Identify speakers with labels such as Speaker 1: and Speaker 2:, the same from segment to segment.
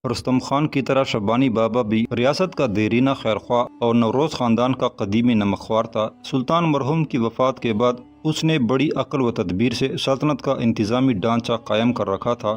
Speaker 1: رستم خان کی طرح شبانی بابا بھی ریاست کا دیرینہ خیرخواہ اور نوروز خاندان کا قدیمی نمکخوار تھا۔ سلطان مرحوم کی وفات کے بعد اس نے بڑی عقل و تدبیر سے سلطنت کا انتظامی ڈھانچہ قائم کر رکھا تھا،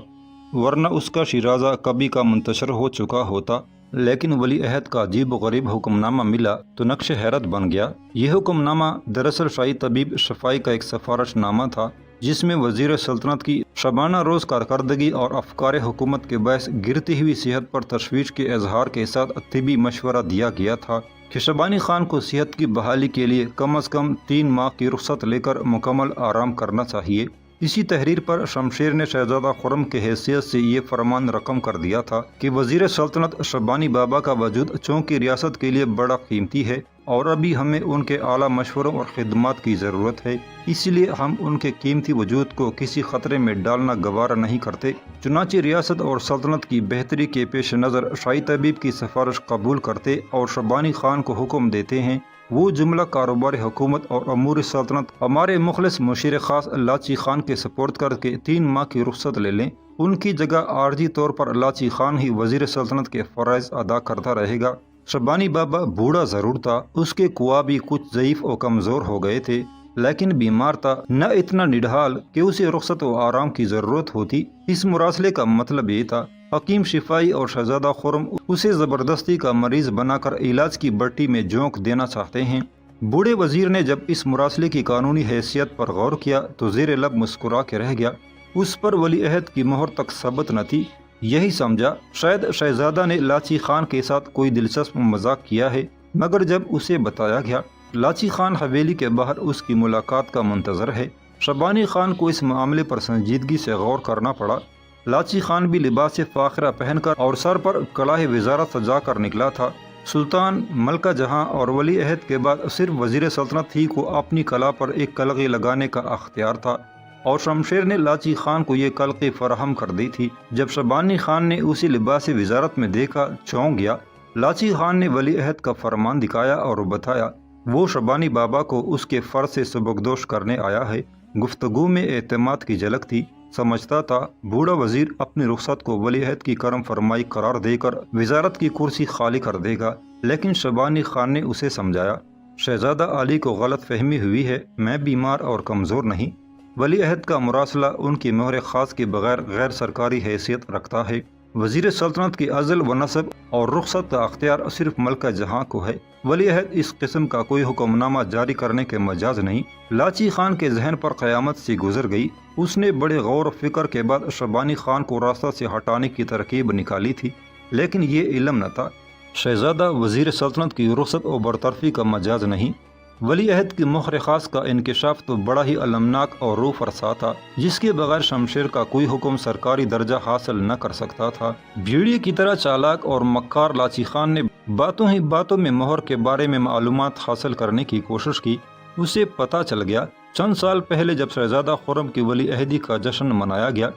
Speaker 1: ورنہ اس کا شیرازہ کبھی کا منتشر ہو چکا ہوتا۔ لیکن ولی عہد کا عجیب و غریب حکم نامہ ملا تو نقش حیرت بن گیا۔ یہ حکم نامہ دراصل شاہی طبیب شفائی کا ایک سفارش نامہ تھا، جس میں وزیر سلطنت کی شبانہ روز کارکردگی اور افکار حکومت کے باعث گرتی ہوئی صحت پر تشویش کے اظہار کے ساتھ طبی مشورہ دیا گیا تھا کہ شبانی خان کو صحت کی بحالی کے لیے کم از کم 3 ماہ کی رخصت لے کر مکمل آرام کرنا چاہیے۔ اسی تحریر پر شمشیر نے شہزادہ خرم کے حیثیت سے یہ فرمان رقم کر دیا تھا کہ وزیر سلطنت شبانی بابا کا وجود چونکہ ریاست کے لیے بڑا قیمتی ہے اور ابھی ہمیں ان کے اعلیٰ مشوروں اور خدمات کی ضرورت ہے، اس لیے ہم ان کے قیمتی وجود کو کسی خطرے میں ڈالنا گوارا نہیں کرتے۔ چنانچہ ریاست اور سلطنت کی بہتری کے پیش نظر شاہی طبیب کی سفارش قبول کرتے اور شبانی خان کو حکم دیتے ہیں وہ جملہ کاروبار حکومت اور امور سلطنت ہمارے مخلص مشیر خاص لاچی خان کے سپرد کر کے 3 ماہ کی رخصت لے لیں۔ ان کی جگہ عارضی طور پر لاچی خان ہی وزیر سلطنت کے فرائض ادا کرتا رہے گا۔ شبانی بابا بوڑھا ضرور تھا، اس کے قوا بھی کچھ ضعیف و کمزور ہو گئے تھے، لیکن بیمار تھا، نہ اتنا نڈھال کہ اسے رخصت و آرام کی ضرورت ہوتی۔ اس مراسلے کا مطلب یہ تھا حکیم شفائی اور شہزادہ خرم اسے زبردستی کا مریض بنا کر علاج کی بٹی میں جھونک دینا چاہتے ہیں۔ بوڑھے وزیر نے جب اس مراسلے کی قانونی حیثیت پر غور کیا تو زیر لب مسکرا کے رہ گیا۔ اس پر ولی عہد کی مہر تک ثبت نہ تھی۔ یہی سمجھا شاید شہزادہ نے لاچی خان کے ساتھ کوئی دلچسپ مذاق کیا ہے، مگر جب اسے بتایا گیا لاچی خان حویلی کے باہر اس کی ملاقات کا منتظر ہے، شبانی خان کو اس معاملے پر سنجیدگی سے غور کرنا پڑا۔ لاچی خان بھی لباس فاخرہ پہن کر اور سر پر کلاہ وزارت سجا کر نکلا تھا۔ سلطان، ملکہ جہاں اور ولی عہد کے بعد صرف وزیر سلطنت ہی کو اپنی کلا پر ایک کلغی لگانے کا اختیار تھا، اور شمشیر نے لاچی خان کو یہ کلغی فراہم کر دی تھی۔ جب شبانی خان نے اسے لباس وزارت میں دیکھا چونک گیا۔ لاچی خان نے ولی عہد کا فرمان دکھایا اور بتایا وہ شبانی بابا کو اس کے فرض سے سبکدوش کرنے آیا ہے۔ گفتگو میں اعتماد کی جھلک تھی۔ سمجھتا تھا بوڑھا وزیر اپنی رخصت کو ولی عہد کی کرم فرمائی قرار دے کر وزارت کی کرسی خالی کر دے گا، لیکن شبانی خان نے اسے سمجھایا شہزادہ علی کو غلط فہمی ہوئی ہے، میں بیمار اور کمزور نہیں۔ ولی عہد کا مراسلہ ان کی مہر خاص کے بغیر غیر سرکاری حیثیت رکھتا ہے۔ وزیر سلطنت کی عزل و نصب اور رخصت کا اختیار صرف ملکہ جہاں کو ہے۔ ولی عہد اس قسم کا کوئی حکم نامہ جاری کرنے کے مجاز نہیں۔ لاچی خان کے ذہن پر قیامت سی گزر گئی۔ اس نے بڑے غور و فکر کے بعد شبانی خان کو راستہ سے ہٹانے کی ترکیب نکالی تھی، لیکن یہ علم نہ تھا شہزادہ وزیر سلطنت کی رخصت و برطرفی کا مجاز نہیں۔ ولی عہد کی مہر خاص کا انکشاف تو بڑا ہی المناک اور روح فرسا تھا، جس کے بغیر شمشیر کا کوئی حکم سرکاری درجہ حاصل نہ کر سکتا تھا۔ بھیڑیے کی طرح چالاک اور مکار لاچی خان نے باتوں ہی باتوں میں مہر کے بارے میں معلومات حاصل کرنے کی کوشش کی۔ اسے پتہ چل گیا چند سال پہلے جب شہزادہ خرم کی ولی عہدی کا جشن منایا گیا،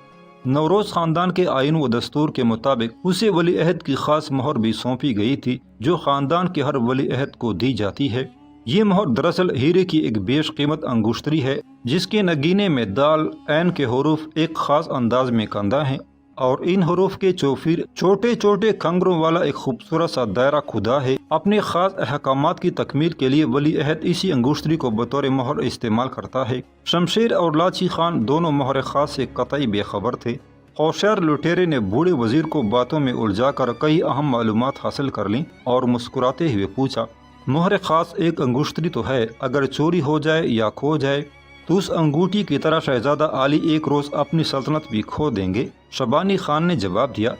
Speaker 1: نوروز خاندان کے آئین و دستور کے مطابق اسے ولی عہد کی خاص مہر بھی سونپی گئی تھی جو خاندان کے ہر ولی عہد کو دی جاتی ہے۔ یہ مہر دراصل ہیرے کی ایک بیش قیمت انگوشتری ہے، جس کے نگینے میں دال عین کے حروف ایک خاص انداز میں کندہ ہیں، اور ان حروف کے چوفیر چھوٹے چھوٹے کنگروں والا ایک خوبصورت سا دائرہ کھدا ہے۔ اپنے خاص احکامات کی تکمیل کے لیے ولی عہد اسی انگوشتری کو بطور مہر استعمال کرتا ہے۔ شمشیر اور لاچی خان دونوں مہر خاص سے قطعی بے خبر تھے۔ ہوشیار لٹیرے نے بوڑھے وزیر کو باتوں میں الجھا کر کئی اہم معلومات حاصل کر لیں اور مسکراتے ہوئے پوچھا مہر خاص ایک انگوشتری تو ہے، اگر چوری ہو جائے یا کھو جائے تو اس انگوٹھی کی طرح شہزادہ علی ایک روز اپنی سلطنت بھی کھو دیں گے۔ شبانی خان نے جواب دیا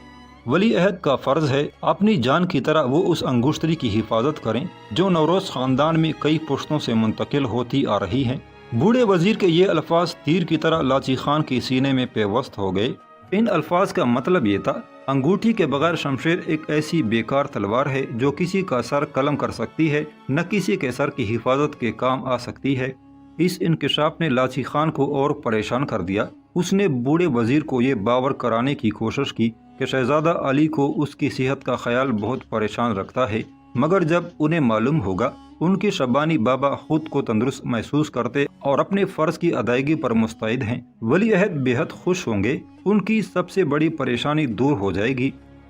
Speaker 1: ولی عہد کا فرض ہے اپنی جان کی طرح وہ اس انگوشتری کی حفاظت کریں جو نوروز خاندان میں کئی پشتوں سے منتقل ہوتی آ رہی ہے۔ بوڑھے وزیر کے یہ الفاظ تیر کی طرح لاچی خان کے سینے میں پیوست ہو گئے۔ ان الفاظ کا مطلب یہ تھا انگوٹھی کے بغیر شمشیر ایک ایسی بیکار تلوار ہے جو کسی کا سر قلم کر سکتی ہے، نہ کسی کے سر کی حفاظت کے کام آ سکتی ہے۔ اس انکشاف نے لاچی خان کو اور پریشان کر دیا۔ اس نے بوڑھے وزیر کو یہ باور کرانے کی کوشش کی کہ شہزادہ علی کو اس کی صحت کا خیال بہت پریشان رکھتا ہے، مگر جب انہیں معلوم ہوگا ان کے شبانی بابا خود کو تندرست محسوس کرتے اور اپنے فرض کی ادائیگی پر مستعد ہیں، ولی عہد بے حد خوش ہوں گے، ان کی سب سے بڑی پریشانی دور ہو جائے گی۔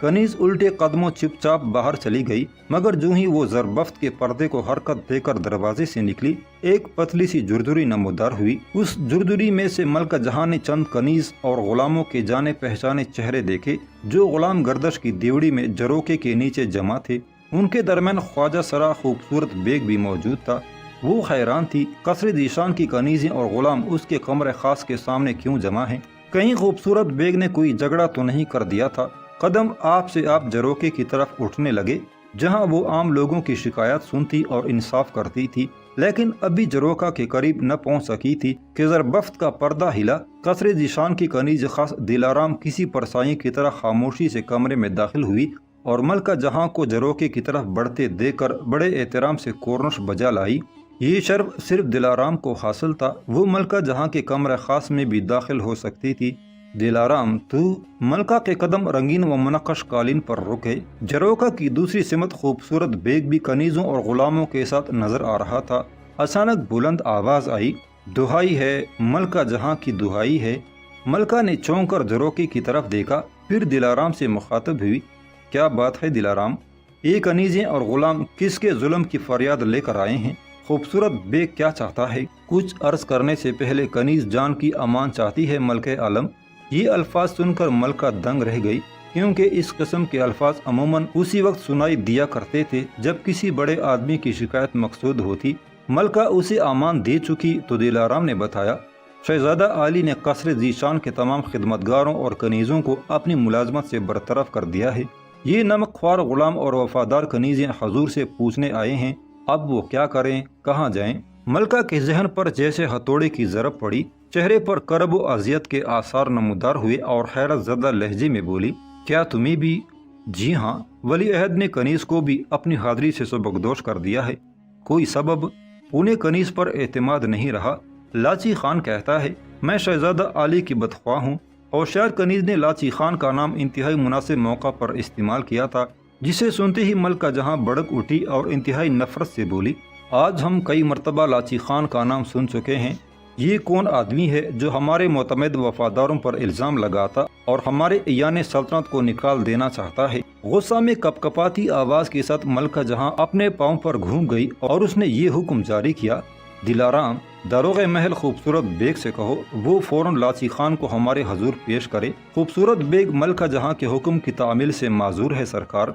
Speaker 1: کنیز الٹے قدموں چپ چاپ باہر چلی گئی، مگر جو ہی وہ زربفت کے پردے کو حرکت دے کر دروازے سے نکلی، ایک پتلی سی جردری نمودار ہوئی۔ اس جردری میں سے ملکہ جہاں نے چند کنیز اور غلاموں کے جانے پہچانے چہرے دیکھے جو غلام گردش کی دیوڑی میں جروکے کے نیچے جمع تھے۔ ان کے درمیان خواجہ سرا خوبصورت بیگ بھی موجود تھا۔ وہ حیران تھی، قصر ذیشان کی کنیزیں اور غلام اس کے کمرے خاص کے سامنے کیوں جمع ہیں؟ کہیں خوبصورت بیگ نے کوئی جھگڑا تو نہیں کر دیا تھا؟ قدم آپ سے آپ جروکے کی طرف اٹھنے لگے، جہاں وہ عام لوگوں کی شکایات سنتی اور انصاف کرتی تھی، لیکن ابھی جروکا کے قریب نہ پہنچ سکی تھی کہ زربفت کا پردہ ہلا۔ قصر ذیشان کی کنیز خاص دلارام کسی پرسائی کی طرح خاموشی سے کمرے میں داخل ہوئی اور ملکہ جہاں کو جروکے کی طرف بڑھتے دیکھ کر بڑے احترام سے کورنش بجا لائی۔ یہ شرف صرف دلارام کو حاصل تھا، وہ ملکہ جہاں کے کمرے خاص میں بھی داخل ہو سکتی تھی۔ دلارام تو؟ ملکہ کے قدم رنگین و منقش قالین پر رکے۔ جروکا کی دوسری سمت خوبصورت بیگ بھی کنیزوں اور غلاموں کے ساتھ نظر آ رہا تھا۔ اچانک بلند آواز آئی، دہائی ہے، ملکہ جہاں کی دہائی ہے۔ ملکہ نے چونک کر جروکے کی طرف دیکھا، پھر دلارام سے مخاطب ہوئی، کیا بات ہے دلارام؟ یہ کنیزیں اور غلام کس کے ظلم کی فریاد لے کر آئے ہیں؟ خوبصورت بیگ کیا چاہتا ہے؟ کچھ عرض کرنے سے پہلے کنیز جان کی امان چاہتی ہے ملکہ عالم۔ یہ الفاظ سن کر ملکہ دنگ رہ گئی، کیونکہ اس قسم کے الفاظ عموماً اسی وقت سنائی دیا کرتے تھے جب کسی بڑے آدمی کی شکایت مقصود ہوتی۔ ملکہ اسے امان دے چکی تو دلارام نے بتایا، شہزادہ عالی نے قصر ذیشان کے تمام خدمتگاروں اور کنیزوں کو اپنی ملازمت سے برطرف کر دیا ہے۔ یہ نمک خوار غلام اور وفادار کنیزیں حضور سے پوچھنے آئے ہیں، اب وہ کیا کریں، کہاں جائیں؟ ملکہ کے ذہن پر جیسے ہتھوڑے کی ضرب پڑی، چہرے پر کرب و اذیت کے آثار نمودار ہوئے اور حیرت زدہ لہجے میں بولی، کیا تمہیں بھی؟ جی ہاں، ولی عہد نے کنیز کو بھی اپنی حاضری سے سبکدوش کر دیا ہے۔ کوئی سبب؟ انہیں کنیز پر اعتماد نہیں رہا۔ لاچی خان کہتا ہے میں شہزادہ عالی کی بدخواہ ہوں۔ ہوشیار کنیز نے لاچی خان کا نام انتہائی مناسب موقع پر استعمال کیا تھا، جسے سنتے ہی ملکہ جہاں بڑک اٹھی اور انتہائی نفرت سے بولی، آج ہم کئی مرتبہ لاچی خان کا نام سن چکے ہیں۔ یہ کون آدمی ہے جو ہمارے معتمد وفاداروں پر الزام لگاتا اور ہمارے ایان سلطنت کو نکال دینا چاہتا ہے؟ غصہ میں کپکپاتی آواز کے ساتھ ملکہ جہاں اپنے پاؤں پر گھوم گئی اور اس نے یہ حکم جاری کیا، دلارام، داروغ محل خوبصورت بیگ سے کہو وہ فوراً لاچی خان کو ہمارے حضور پیش کرے۔ خوبصورت بیگ ملکہ جہاں کے حکم کی تعمیل سے معذور ہے سرکار۔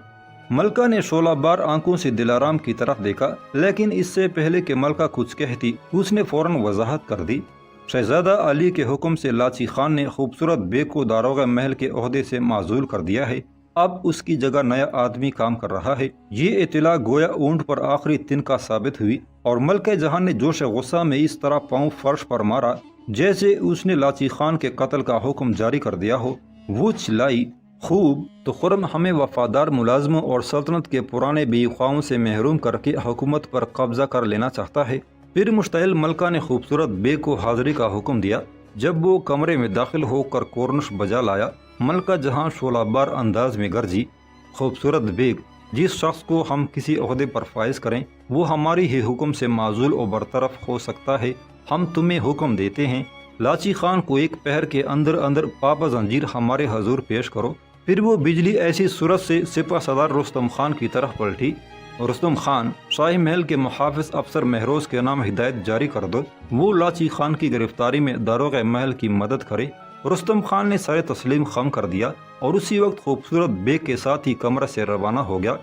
Speaker 1: ملکہ نے شعلہ بار آنکھوں سے دلارام کی طرف دیکھا، لیکن اس سے پہلے کہ ملکہ کچھ کہتی اس نے فوراً وضاحت کر دی، شہزادہ علی کے حکم سے لاچی خان نے خوبصورت بیگ کو داروغ محل کے عہدے سے معزول کر دیا ہے، اب اس کی جگہ نیا آدمی کام کر رہا ہے۔ یہ اطلاع گویا اونٹ پر آخری تنکا ثابت ہوئی اور ملکہ جہاں نے جوش غصہ میں اس طرح پاؤں فرش پر مارا جیسے اس نے لاچی خان کے قتل کا حکم جاری کر دیا ہو۔ وہ چلائی، خوب، تو خرم ہمیں وفادار ملازموں اور سلطنت کے پرانے بے خواہوں سے محروم کر کے حکومت پر قبضہ کر لینا چاہتا ہے۔ پھر مشتعل ملکہ نے خوبصورت بیگ کو حاضری کا حکم دیا۔ جب وہ کمرے میں داخل ہو کر کورنش بجا لایا، ملکہ جہاں شعلہ بار انداز میں گرجی، خوبصورت بیگ، جس شخص کو ہم کسی عہدے پر فائز کریں وہ ہماری ہی حکم سے معزول و برطرف ہو سکتا ہے۔ ہم تمہیں حکم دیتے ہیں لاچی خان کو ایک پہر کے اندر اندر پاپا زنجیر ہمارے حضور پیش کرو۔ پھر وہ بجلی ایسی صورت سے سپہ سالار رستم خان کی طرف پلٹی، رستم خان، شاہی محل کے محافظ افسر مہروز کے نام ہدایت جاری کر دو، وہ لاچی خان کی گرفتاری میں داروغ محل کی مدد کرے۔ رستم خان نے سر تسلیم خم کر دیا اور اسی وقت خوبصورت بیگ کے ساتھ ہی کمرہ سے روانہ ہو گیا۔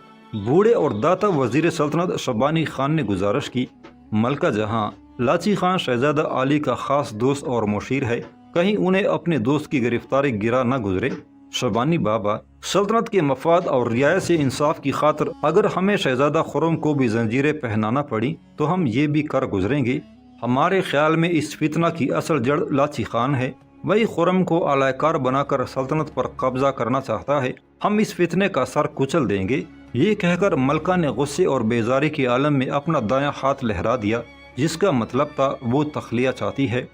Speaker 1: بوڑھے اور داتا وزیر سلطنت شبانی خان نے گزارش کی، ملکہ جہاں، لاچی خان شہزادہ عالی کا خاص دوست اور مشیر ہے، کہیں انہیں اپنے دوست کی گرفتاری گرا نہ گزرے۔ شبانی بابا، سلطنت کے مفاد اور رعایت سے انصاف کی خاطر اگر ہمیں شہزادہ خرم کو بھی زنجیریں پہنانا پڑی تو ہم یہ بھی کر گزریں گے۔ ہمارے خیال میں اس فتنہ کی اصل جڑ لاچی خان ہے، وہی خرم کو اعلی کار بنا کر سلطنت پر قبضہ کرنا چاہتا ہے، ہم اس فتنے کا سر کچل دیں گے۔ یہ کہہ کر ملکہ نے غصے اور بیزاری کے عالم میں اپنا دایاں ہاتھ لہرا دیا، جس کا مطلب تھا وہ تخلیہ چاہتی ہے۔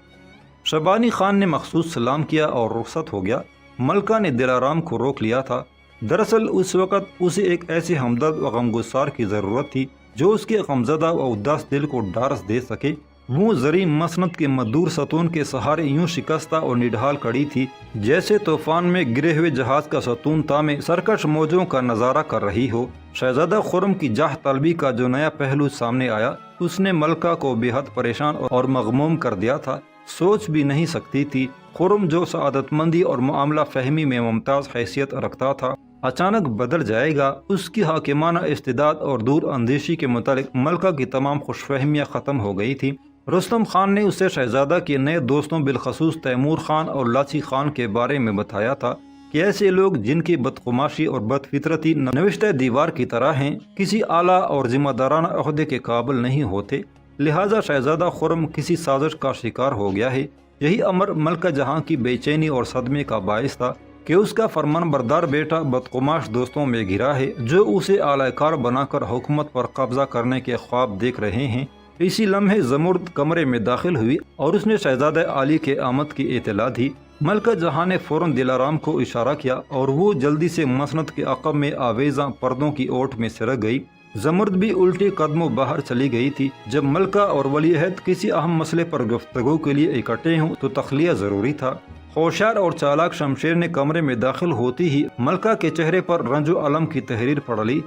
Speaker 1: شبانی خان نے مخصوص سلام کیا اور رخصت ہو گیا۔ ملکہ نے دلارام کو روک لیا تھا، دراصل اس وقت اسے ایک ایسے ہمدرد و غمگسار کی ضرورت تھی جو اس کے غمزدہ و اداس دل کو ڈھارس دے سکے۔ وہ زرعی مسند کے مدور ستون کے سہارے یوں شکستہ اور نڈھال کڑی تھی جیسے طوفان میں گرے ہوئے جہاز کا ستون تامے سرکش موجوں کا نظارہ کر رہی ہو۔ شہزادہ خرم کی جاہ طلبی کا جو نیا پہلو سامنے آیا اس نے ملکہ کو بے حد پریشان اور مغموم کر دیا تھا۔ سوچ بھی نہیں سکتی تھی خرم جو سعادت مندی اور معاملہ فہمی میں ممتاز حیثیت رکھتا تھا اچانک بدل جائے گا۔ اس کی حاکمانہ استعداد اور دور اندیشی کے متعلق ملکہ کی تمام خوش فہمیاں ختم ہو گئی تھی۔ رستم خان نے اسے شہزادہ کے نئے دوستوں بالخصوص تیمور خان اور لاچی خان کے بارے میں بتایا تھا کہ ایسے لوگ جن کی بدقماشی اور بد فطرتی نوشتہ دیوار کی طرح ہیں کسی اعلیٰ اور ذمہ دارانہ عہدے کے قابل نہیں ہوتے، لہٰذا شہزادہ خرم کسی سازش کا شکار ہو گیا ہے۔ یہی امر ملکہ جہاں کی بے چینی اور صدمے کا باعث تھا کہ اس کا فرمان بردار بیٹا بدقماش دوستوں میں گھرا ہے جو اسے اعلی کار بنا کر حکومت پر قبضہ کرنے کے خواب دیکھ رہے ہیں۔ اسی لمحے زمرد کمرے میں داخل ہوئی اور اس نے شہزادہ عالی کے آمد کی اطلاع دی۔ ملکہ جہاں نے فوراً دلارام کو اشارہ کیا اور وہ جلدی سے مسند کے عقب میں آویزاں پردوں کی اوٹ میں سرک گئی۔ زمرد بھی الٹے قدموں باہر چلی گئی تھی۔ جب ملکہ اور ولی عہد کسی اہم مسئلے پر گفتگو کے لیے اکٹھے ہوں تو تخلیہ ضروری تھا۔ ہوشیار اور چالاک شمشیر نے کمرے میں داخل ہوتی ہی ملکہ کے چہرے پر رنج و الم کی تحریر پڑھ لی۔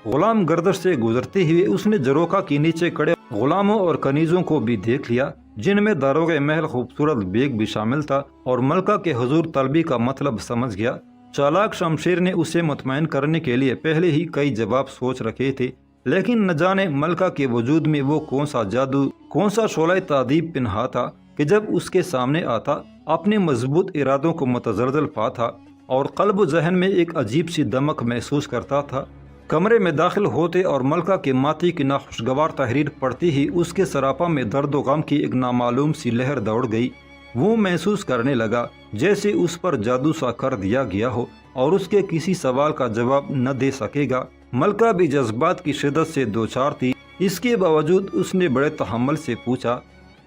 Speaker 1: غلام گردش سے گزرتے ہوئے اس نے جروکا کے نیچے کڑے غلاموں اور کنیزوں کو بھی دیکھ لیا جن میں داروغ محل خوبصورت بیگ بھی شامل تھا اور ملکہ کے حضور طلبی کا مطلب سمجھ گیا۔ چالاک شمشیر نے اسے مطمئن کرنے کے لیے پہلے ہی کئی جواب سوچ رکھے تھے، لیکن نہ جانے ملکہ کے وجود میں وہ کون سا جادو، کون سا شعلہ تعذیب پنہا تھا کہ جب اس کے سامنے آتا اپنے مضبوط ارادوں کو متزلزل پاتا اور قلب و ذہن میں ایک عجیب سی دمک محسوس کرتا تھا۔ کمرے میں داخل ہوتے اور ملکہ کے ماتی کی ناخوشگوار تحریر پڑتی ہی اس کے سراپا میں درد و غم کی ایک نامعلوم سی لہر دوڑ گئی۔ وہ محسوس کرنے لگا جیسے اس پر جادو سا کر دیا گیا ہو اور اس کے کسی سوال کا جواب نہ دے سکے گا۔ ملکہ بھی جذبات کی شدت سے دوچار تھی، اس کے باوجود اس نے بڑے تحمل سے پوچھا،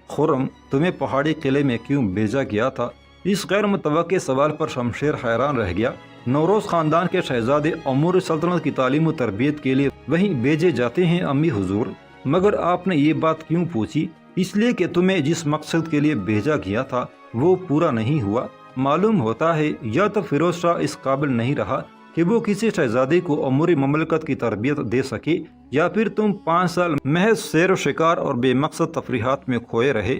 Speaker 1: خرم تمہیں پہاڑی قلعے میں کیوں بھیجا گیا تھا؟ اس غیر متوقع سوال پر شمشیر حیران رہ گیا۔ نوروز خاندان کے شہزادے امور سلطنت کی تعلیم و تربیت کے لیے وہیں بھیجے جاتے ہیں امی حضور، مگر آپ نے یہ بات کیوں پوچھی؟ اس لیے کہ تمہیں جس مقصد کے لیے بھیجا گیا تھا وہ پورا نہیں ہوا۔ معلوم ہوتا ہے یا تو فیروز شاہ اس قابل نہیں رہا کہ وہ کسی شہزادے کو امور مملکت کی تربیت دے سکے، یا پھر تم 5 سال محض سیر و شکار اور بے مقصد تفریحات میں کھوئے رہے۔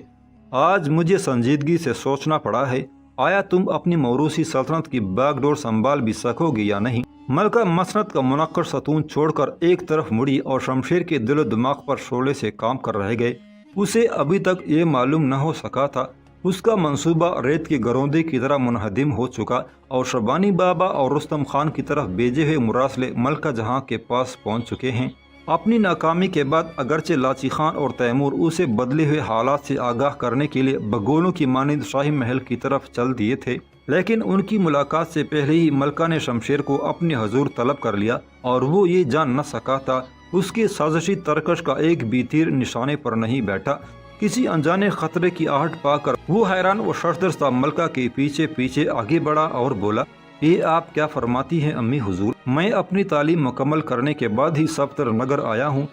Speaker 1: آج مجھے سنجیدگی سے سوچنا پڑا ہے، آیا تم اپنی موروثی سلطنت کی باغ ڈور سنبھال بھی سکو گے یا نہیں؟ ملکہ مسند کا منقر ستون چھوڑ کر ایک طرف مڑی اور شمشیر کے دل و دماغ پر شعلے سے کام کر رہ گئے۔ اسے ابھی تک یہ معلوم نہ ہو سکا تھا اس کا منصوبہ ریت کے گروندے کی طرح منہدم ہو چکا اور شربانی بابا اور رستم خان کی طرف بھیجے ہوئے مراسلے ملکہ جہاں کے پاس پہنچ چکے ہیں۔ اپنی ناکامی کے بعد اگرچہ لاچی خان اور تیمور اسے بدلے ہوئے حالات سے آگاہ کرنے کے لیے بگولوں کی مانند شاہی محل کی طرف چل دیے تھے، لیکن ان کی ملاقات سے پہلے ہی ملکہ نے شمشیر کو اپنے حضور طلب کر لیا اور وہ یہ جان نہ سکا تھا اس کی سازشی ترکش کا ایک بھی تیر نشانے پر نہیں بیٹھا۔ کسی انجانے خطرے کی آہٹ پا کر وہ حیران و شرطرسا ملکہ کے پیچھے پیچھے آگے بڑھا اور بولا، یہ آپ کیا فرماتی ہیں امی حضور؟ میں اپنی تعلیم مکمل کرنے کے بعد ہی سفتر نگر آیا ہوں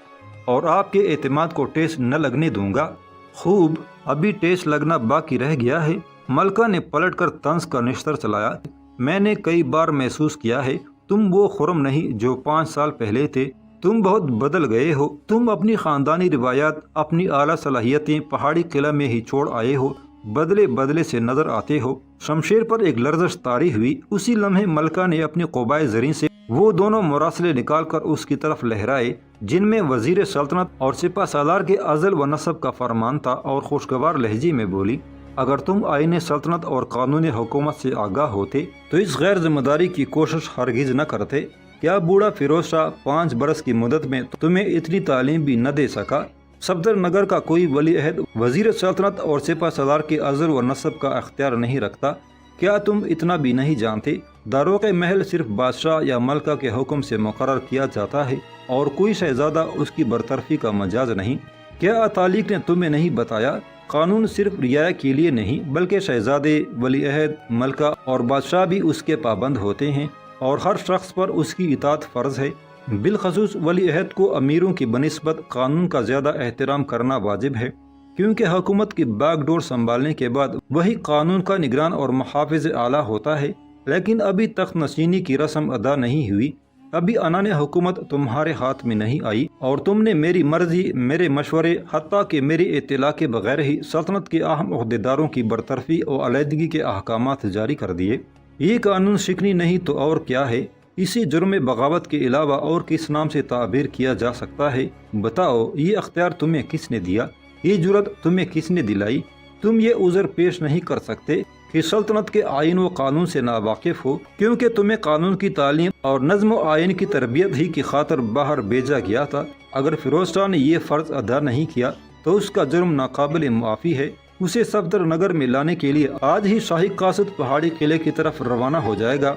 Speaker 1: اور آپ کے اعتماد کو ٹیس نہ لگنے دوں گا۔ خوب، ابھی ٹیس لگنا باقی رہ گیا ہے۔ ملکہ نے پلٹ کر طنز کا نشتر چلایا، میں نے کئی بار محسوس کیا ہے تم وہ خرم نہیں جو 5 سال پہلے تھے، تم بہت بدل گئے ہو، تم اپنی خاندانی روایات، اپنی اعلیٰ صلاحیتیں پہاڑی قلعہ میں ہی چھوڑ آئے ہو، بدلے بدلے سے نظر آتے ہو۔ شمشیر پر ایک لرزش طاری ہوئی، اسی لمحے ملکہ نے اپنی قبائے زریں سے وہ دونوں مراسلے نکال کر اس کی طرف لہرائے جن میں وزیر سلطنت اور سپہ سالار کے ازل و نسب کا فرمان تھا، اور خوشگوار لہجے میں بولی، اگر تم آئین سلطنت اور قانون حکومت سے آگاہ ہوتے تو اس غیر ذمہ داری کی کوشش ہرگز نہ کرتے۔ کیا بوڑھا فیروز شاہ 5 برس کی مدت میں تمہیں اتنی تعلیم بھی نہ دے سکا؟ صفدر نگر کا کوئی ولی عہد وزیر سلطنت اور سپہ سالار کے ازل و نسب کا اختیار نہیں رکھتا؟ کیا تم اتنا بھی نہیں جانتے داروغ محل صرف بادشاہ یا ملکہ کے حکم سے مقرر کیا جاتا ہے اور کوئی شہزادہ اس کی برطرفی کا مجاز نہیں؟ کیا اتالیق نے تمہیں نہیں بتایا قانون صرف رعایا کے لیے نہیں بلکہ شہزادے، ولی عہد، ملکہ اور بادشاہ بھی اس کے پابند ہوتے ہیں اور ہر شخص پر اس کی اطاعت فرض ہے؟ بالخصوص ولی عہد کو امیروں کی بنسبت قانون کا زیادہ احترام کرنا واجب ہے۔ کیونکہ حکومت کی باغ ڈور سنبھالنے کے بعد وہی قانون کا نگران اور محافظ اعلیٰ ہوتا ہے، لیکن ابھی تخت نشینی کی رسم ادا نہیں ہوئی، ابھی عنان حکومت تمہارے ہاتھ میں نہیں آئی، اور تم نے میری مرضی، میرے مشورے، حتیٰ کہ میری اطلاع کے بغیر ہی سلطنت کے اہم عہدیداروں کی برطرفی اور علیحدگی کے احکامات جاری کر دیے۔ یہ قانون شکنی نہیں تو اور کیا ہے؟ اسی جرم بغاوت کے علاوہ اور کس نام سے تعبیر کیا جا سکتا ہے؟ بتاؤ، یہ اختیار تمہیں کس نے دیا؟ یہ جرأت تمہیں کس نے دلائی؟ تم یہ عذر پیش نہیں کر سکتے کہ سلطنت کے آئین و قانون سے ناواقف ہو، کیونکہ تمہیں قانون کی تعلیم اور نظم و آئین کی تربیت ہی کی خاطر باہر بھیجا گیا تھا۔ اگر فیروز شاہ نے یہ فرض ادا نہیں کیا تو اس کا جرم ناقابل معافی ہے۔ اسے صفدر نگر میں لانے کے لیے آج ہی شاہی قاصد پہاڑی قلعے کی طرف روانہ ہو جائے گا۔